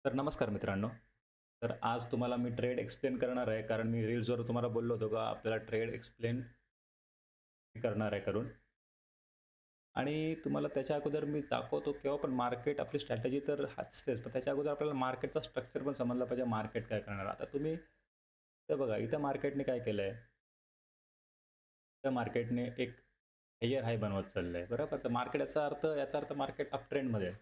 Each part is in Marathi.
तर नमस्कार मित्रांनो. तर आज तुम्हाला मी ट्रेड एक्सप्लेन करणार आहे, कारण मी रील्सवर तुम्हाला बोललो होतो का आपल्याला ट्रेड एक्सप्लेन करणार आहे करून. आणि तुम्हाला त्याच्या अगोदर मी दाखवतो केव्हा पण मार्केट आपली स्ट्रॅटेजी तर असतेच, पण त्याच्या अगोदर आपल्याला मार्केटचा स्ट्रक्चर पण समजला पाहिजे, मार्केट काय करणार. आता तुम्ही इथं बघा, इथं मार्केटने काय केलंय, त्या मार्केटने एक हायर हाय बनवत चाललंय, बरोबर. तर मार्केट याचा अर्थ मार्केट अप ट्रेंडमध्ये आहे.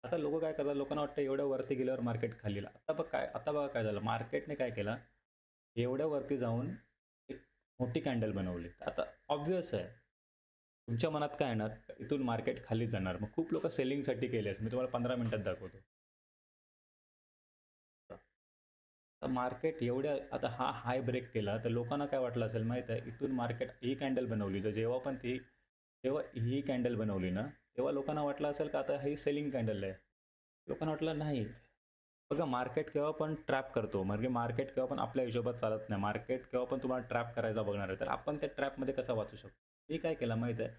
आता लोकं काय करतात, लोकांना वाटतं एवढ्या वरती गेल्यावर मार्केट खाली येईल. आता बघा काय झालं, मार्केटने काय केलं, एवढ्या वरती जाऊन एक मोठी कॅन्डल बनवली. आता ऑब्व्हियस आहे, तुमच्या मनात काय येणार, इथून मार्केट खाली जाणार. मग खूप लोकं सेलिंगसाठी केले असतील. मी तुम्हाला 15 मिनिटात दाखवतो. तर मार्केट एवढ्या आता हा हाय ब्रेक केला, तर लोकांना काय वाटलं असेल माहीत आहे, इथून मार्केट ही कॅन्डल बनवली. तर जेव्हा ही कॅन्डल बनवली ना, तेव्हा लोकांना वाटलं असेल का आता ही सेलिंग कॅन्डल आहे. लोकांना वाटलं नाही. बघा, मार्केट केव्हा पण ट्रॅप करतो. म्हणजे मार्केट केव्हा पण आपल्या हिशोबात चालत नाही. मार्केट केव्हा पण तुम्हाला ट्रॅप करायचा बघणार आहे. तर आपण त्या ट्रॅपमध्ये कसं वाचू शकतो? मी काय केलं माहीत आहे?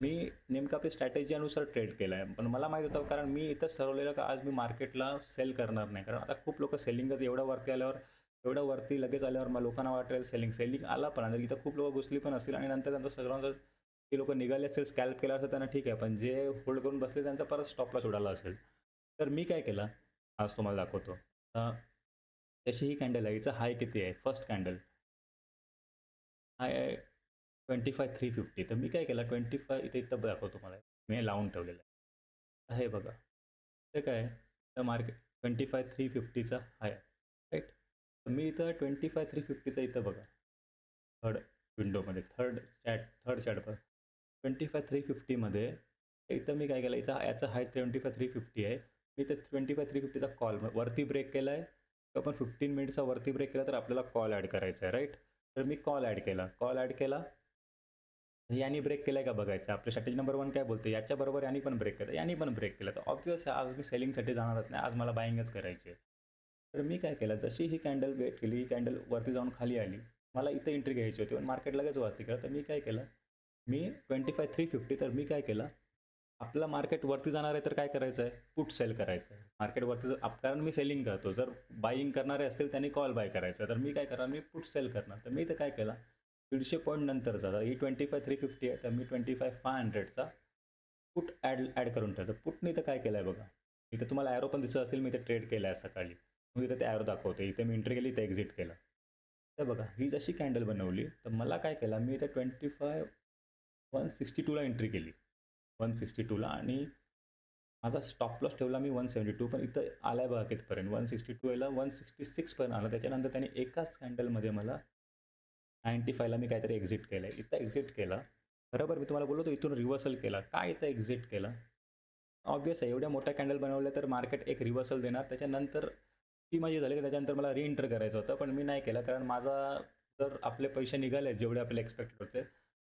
मी नेमकं आपली स्ट्रॅटेजीनुसार ट्रेड केला आहे. पण मला माहीत होतं, कारण मी इथंच ठरवलेलं की आज मी मार्केटला सेल करणार नाही. कारण आता खूप लोकं सेलिंगच एवढ्या वरती लगेच आल्यावर मग लोकांना वाटेल सेलिंग आला पण आणि इथं खूप लोकं घुसली पण असतील आणि नंतर त्यांचं सर्वांचं ते लोकं निघाले असेल, स्कॅल्प केला असेल त्यांना ठीक आहे. पण जे होल्ड करून बसले त्यांचा परत स्टॉप लॉस उडाला असेल. तर मी काय केलं, आज तुम्हाला दाखवतो. अ, तशी ही कॅन्डल आहे. हिचा हाय किती आहे? फर्स्ट कॅन्डल हाय आहे 25,350. तर मी काय केलं, 25 इथं दाखवतो तुम्हाला. मी लावून ठेवलेलं आहे. हे बघा. ते काय आहे? तर मार्केट 25,350चा हाय, राइट? तर मी इथं 25,350चा इथं बघा. थर्ड विंडोमध्ये थर्ड चॅट बघा. 25,350मध्ये इथं मी काय केलं, इथं याचा हाय 25,350 आहे. मी इथं 25,350चा कॉल वरती ब्रेक केलाय. आपण 15 मिनिटचा वरती ब्रेक केला तर आपल्याला कॉल ॲड करायचा आहे, राइट? तर मी कॉल ॲड केला. यानी ब्रेक केलाय का बघायचं. आपली स्ट्रॅटेजी नंबर 1 काय बोलते, याच्याबरोबर यानी पण ब्रेक केला, यानी पण ब्रेक केला. तर ऑब्व्हियस आहे आज मी सेलिंगसाठी जाणारच नाही. आज मला बायिंगच करायची आहे. तर मी काय केलं, जशी ही कॅन्डल वेट केली, ही कॅन्डल वरती जाऊन खाली आली. मला इथं एंट्री घ्यायची होती, पण मार्केट लगेच वरती गेलं. तर मी काय केलं, मी 25,350 तर मी काय केलं, आपलं मार्केट वरती जाणार आहे तर काय करायचं आहे, पुट सेल करायचं आहे. मार्केट वरती कारण मी सेलिंग करतो. जर बायिंग करणारे असतील त्यांनी कॉल बाय करायचा. तर मी काय करणार, मी पुट सेल करणार. तर मी इथं काय केलं, 150 पॉइंट नंतरचा, ही 25,350 आहे, तर मी 25,500चा पुट ॲड करून ठेवतो. पुटने इथं काय केलंय बघा. इथे तुम्हाला एरो पण दिसत असेल, मी इथे ट्रेड केलाय सकाळी. मी इथे ते एरो दाखवतो. इथे मी एंट्री केली, इथे एक्झिट केलं. तर बघा, ही जशी कॅन्डल बनवली, तर मला काय केलं, मी इथे 162 ला एंट्री केली. 162 ला आणि माझा स्टॉप लॉस ठेवला मी 172, पण इथं आलाय बघा कितपर्यंत, 162 याला 166 पर्यंत आला. त्याच्यानंतर त्याने एकाच कॅन्डलमध्ये मला 95 ला मी काहीतरी एक्झिट केलंय. इथं एक्झिट केलं. बरोबर मी तुम्हाला बोललो होतो इथून रिव्हर्सल केला. काय इथं एक्झिट केलं? ऑब्व्हियस आहे, एवढ्या मोठ्या कॅन्डल बनवल्या तर मार्केट एक रिव्हर्सल देणार. त्याच्यानंतर ती माझी झाली, की त्याच्यानंतर मला रिएंटर करायचं होतं. पण मी नाही केलं, कारण जर आपले पैसे निघाले जेवढे आपले एक्स्पेक्टेड होते,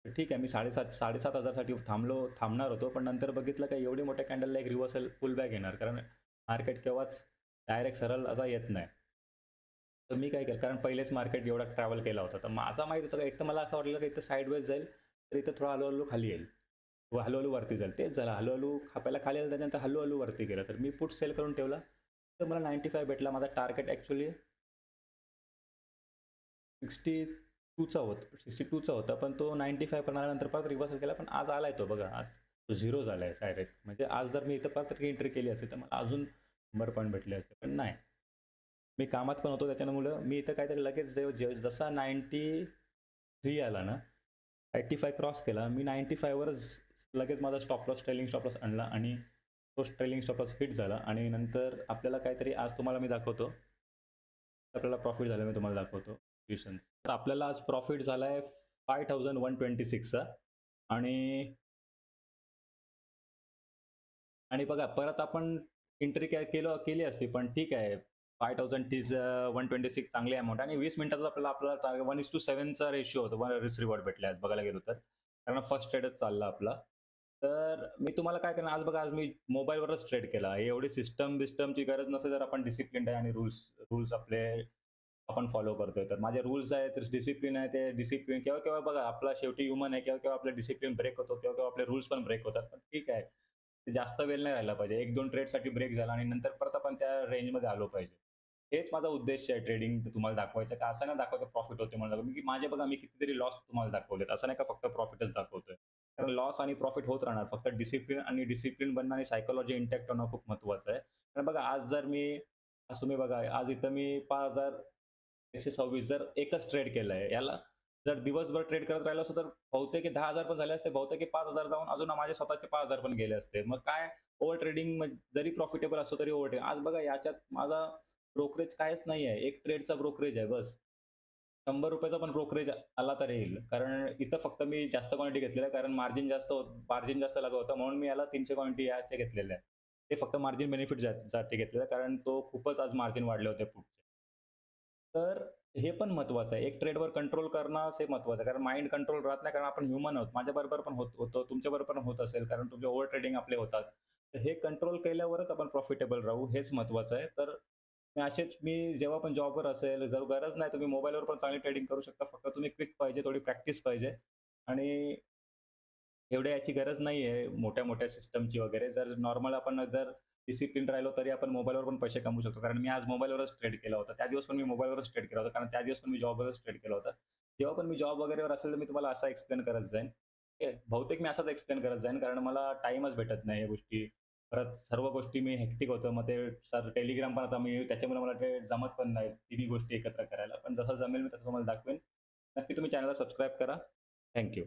तर ठीक आहे. मी 7,500 साठी थांबणार होतो. पण नंतर बघितलं का एवढी मोठ्या कॅन्डलला एक रिव्हर्सल पुल बॅक येणार. कारण मार्केट केव्हाच डायरेक्ट सरळ असा येत नाही. तर मी काय केलं, कारण पहिलेच मार्केट एवढा ट्रॅव्हल केला होता. तर माझा माहीत होतं, का एक तर मला असं वाटलं की इथं साइडवेज जाईल, तर इथं थोडं हळू खाली येईल. व हळू वरती जाईल. तेच झालं. पहिला खाली आलं, त्याच्यानंतर हळू वरती गेलं. तर मी पुट सेल करून ठेवला. तर मला 95 भेटला. माझा टार्गेट ॲक्चुअली 62चा होता. पण तो 95 पण आल्यानंतर परत रिव्हर्सल केला. पण आज आलाय तो बघा. आज तो 0 झालाय डायरेक्ट. म्हणजे आज जर मी इथं परत एंट्री केली असती, तर मला अजून 100 पॉइंट भेटले असते. पण नाही. मी कामात पण होतो, त्याच्यामुळं मी इथं काहीतरी लगेच जसा 93 आला ना, 85 क्रॉस केला. मी 95 वरच लगेच माझा ट्रेलिंग स्टॉप लॉस आणला आणि तो ट्रेलिंग स्टॉप लॉस हिट झाला आणि नंतर आपल्याला काहीतरी आज तुम्हाला मी दाखवतो. आपल्याला प्रॉफिट झालं, मी तुम्हाला दाखवतो. तर आपल्याला आज प्रॉफिट झालाय 5126 चा आणि आणि बघा परत आपण एंट्री केली असती, पण ठीक आहे. 5000 इज 126 चांगली अमाउंट आणि 20 मिनिटात आपल्याला 1:7 चा रेशिओ होतो. रिस्क रिवॉर्ड भेटले आज बघायला गेलो तर. कारण फर्स्ट ट्रेडच चालला आपला. तर मी तुम्हाला काय करणार, आज मी मोबाईलवरच ट्रेड केला. एवढी बिस्टमची गरज नसेल, जर आपण डिसिप्लिन्ड आहे आणि रूल्स आपले आपण फॉलो करतोय. तर माझे रूल्स आहेत, डिसिप्लिन आहे. ते डिसिप्लिन केव्हा-केव्हा बघा, आपला शेवटी ह्युमन आहे. केव्हा-केव्हा आपला डिसिप्लिन ब्रेक होतो. केव्हा-केव्हा आपले रूल्स पण ब्रेक होतात. पण ठीक आहे. ते जास्त वेळ नाही राहिला पाहिजे. 1-2 ट्रेडसाठी ब्रेक झाला आणि नंतर परत आपण त्या रेंजमध्ये आलो पाहिजे. हेच माझा उद्देश आहे ट्रेडिंग तुम्हाला दाखवायचा, का असं नाही दाखवतो प्रॉफिट होते म्हणून. की माझे बघा मी कितीतरी लॉस तुम्हाला दाखवलेत. असं नाही का फक्त प्रॉफिटच दाखवतोय. कारण लॉस आणि प्रॉफिट होत राहणार. फक्त डिसिप्लिन बनणं आणि सायकॉलॉजी इंटॅक्ट होणं खूप महत्त्वाचं आहे. कारण बघा आज तुम्ही बघा, आज इथं मी 5,126 जर एकच ट्रेड केलंय. याला जर दिवसभर ट्रेड करत राहिलो असतो, तर बहुतेक 10,000 पण झाले असते. बहुतेक 5,000 जाऊन अजून माझे स्वतःचे 5,000 पण गेले असते. मग काय ओव्हर ट्रेडिंग जरी प्रॉफिटेबल असतो तरी ओव्हर ट्रेडिंग. आज बघा याच्यात माझा ब्रोकरेज काहीच नाहीये. 1 ट्रेडचा ब्रोकरेज आहे बस. ₹100 चा पण ब्रोकरेज आला तर येईल. कारण इथं फक्त मी जास्त क्वांटिटी घेतलेलं आहे. कारण मार्जिन जास्त लागत होतं म्हणून मी याला 300 क्वांटिटी याचे घेतलेले आहे. ते फक्त मार्जिन बेनिफिट साठी घेतलेलं आहे. कारण तो खूपच आज मार्जिन वाढले होते पुटचे. तर हे पण महत्वाचं आहे. एक ट्रेडवर कंट्रोल करणं हे महत्वाचं आहे. कारण माइंड कंट्रोल राहत नाही कारण आपण ह्युमन आहोत. माझ्याबरोबर पण होतं, तुमच्याबरोबर पण होत असेल कारण तुमचे ओव्हर ट्रेडिंग आपले होतात. तर हे कंट्रोल केल्यावरच आपण प्रॉफिटेबल राहू हेच महत्वाचं आहे. तर मी जेव्हा पण जॉबवर असेल, जर गरज नाही तुम्ही मोबाईलवर पण चांगली ट्रेडिंग करू शकता. फक्त तुम्ही क्विक पाहिजे, थोडी प्रॅक्टिस पाहिजे आणि एवढ्या याची गरज नाहीये मोठ्या-मोठ्या सिस्टमची वगैरे. जर डिसिप्लिन राहिलो तरी आपण मोबाईलवर पण पैसे कमवू शकतो. कारण मी आज मोबाईलवरच ट्रेड केला होता. त्या दिवस पण मी मोबाईलवरच ट्रेड केला होता. कारण त्या दिवस पण मी जॉबवरच ट्रेड केला होता. जेव्हा पण मी जॉब वगैरेवर असेल, तर मी तुम्हाला असा एक्सप्लेन करत जाईन. ठीक आहे. बहुतेक मी असाच एक्सप्लेन करत जाईन कारण मला टाईमच भेटत नाही या गोष्टी. परत सर्व गोष्टी मी हेक्टिक होतं. मग ते Telegram पण आता मी त्याच्यामुळे मला ते जमत पण नाही तिन्ही गोष्टी एकत्र करायला. पण जसं जमेल मी तसं तुम्हाला दाखवेन. नक्की तुम्ही चॅनलला सबस्क्राईब करा. थँक